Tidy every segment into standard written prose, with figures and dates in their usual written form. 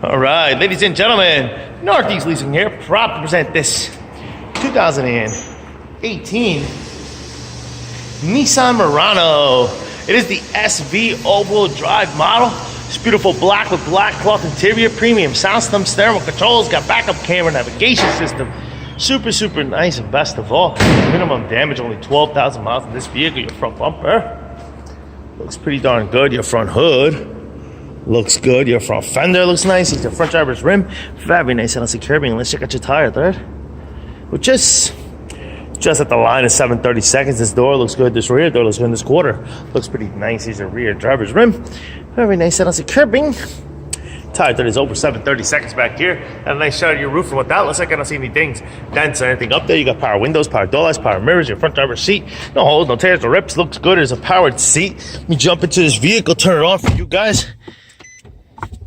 All right, ladies and gentlemen, Northeast Leasing here, proud to present this 2018 Nissan Murano. It is the SV all-wheel drive model. It's beautiful black with black cloth interior, premium sound system, stereo controls, got backup camera, navigation system. Super nice, and best of all, minimum damage, only 12,000 miles in this vehicle. Your front bumper looks pretty darn good. Your front hood looks good. Your front fender looks nice. Your front driver's rim, very nice. I don't see curbing. Let's check out your tire thread. We're just at the line of 730 seconds. This door looks good. This rear door looks good. This quarter looks pretty nice. Here's your rear driver's rim, very nice. I don't see curbing. Tire thread is over 730 seconds back here. And a nice shot of your roof. And what that looks like, I don't see any dings, dents, or anything up there. You got power windows, power door locks, power mirrors, your front driver's seat. No holes, no tears, no rips. Looks good. There's a powered seat. Let me jump into this vehicle, turn it on for you guys.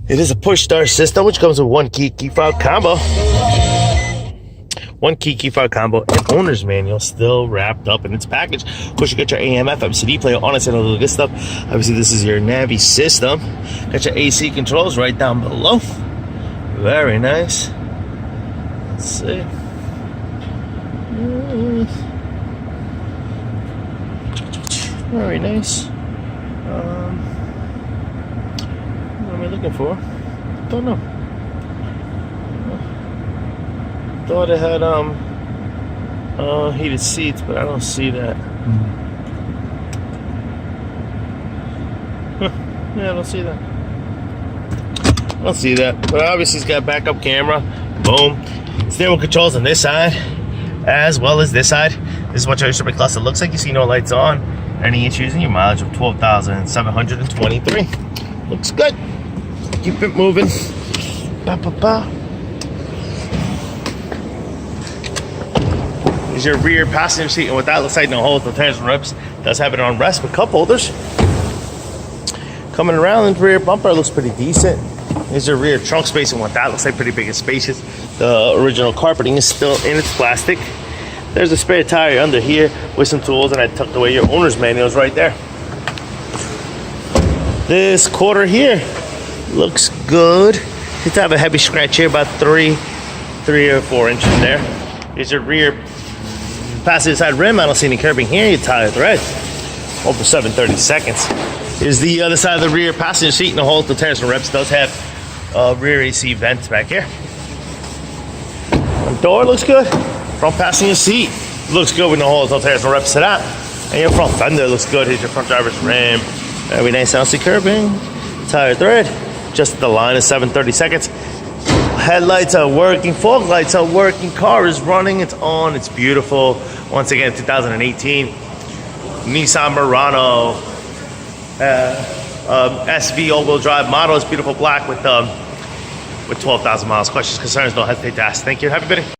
It is a push start system, which comes with one key fob combo. One key fob combo, and owner's manual still wrapped up in its package. Of course, you got your AM, FM, CD player on it, and all the good stuff. Obviously, this is your Navi system. Got your AC controls right down below. Very nice. Let's see. Very nice. What am I looking for? Don't know. Thought it had heated seats, but I don't see that. Yeah, I don't see that. I don't see that. But obviously it's got backup camera. Boom. Steering controls on this side as well as this side. This is what your instrument cluster looks like. You see no lights on. Any issues in your mileage of 12,723. Looks good. Keep it moving. Here's your rear passenger seat, and what that looks like, no holes, no tears, no rips. Does have it on rest with cup holders. Coming around, the rear bumper looks pretty decent. Here's your rear trunk space, and what that looks like, pretty big and spacious. The original carpeting is still in its plastic. There's a spare tire under here with some tools, and I tucked away your owner's manuals right there. This quarter here looks good. It's have a heavy scratch here, about 3 or 4 inches there. Here's your rear passenger side rim. I don't see any curbing here. Your tire thread over 730 seconds. Here's the other side of the rear passenger seat. No holes, no tears, no rips. Does have rear AC vents back here. Front door looks good. Front passenger seat looks good with no holes, no tears, no rips to that. And your front fender looks good. Here's your front driver's rim. Very nice. I don't see curbing. Tire thread just at the line of 730 seconds. Headlights are working, fog lights are working, car is running, it's on, it's beautiful. Once again, 2018 Nissan Murano SV all-wheel drive model. Is beautiful black with 12,000 miles. Questions, concerns, don't hesitate to ask. Thank you. Happy bidding.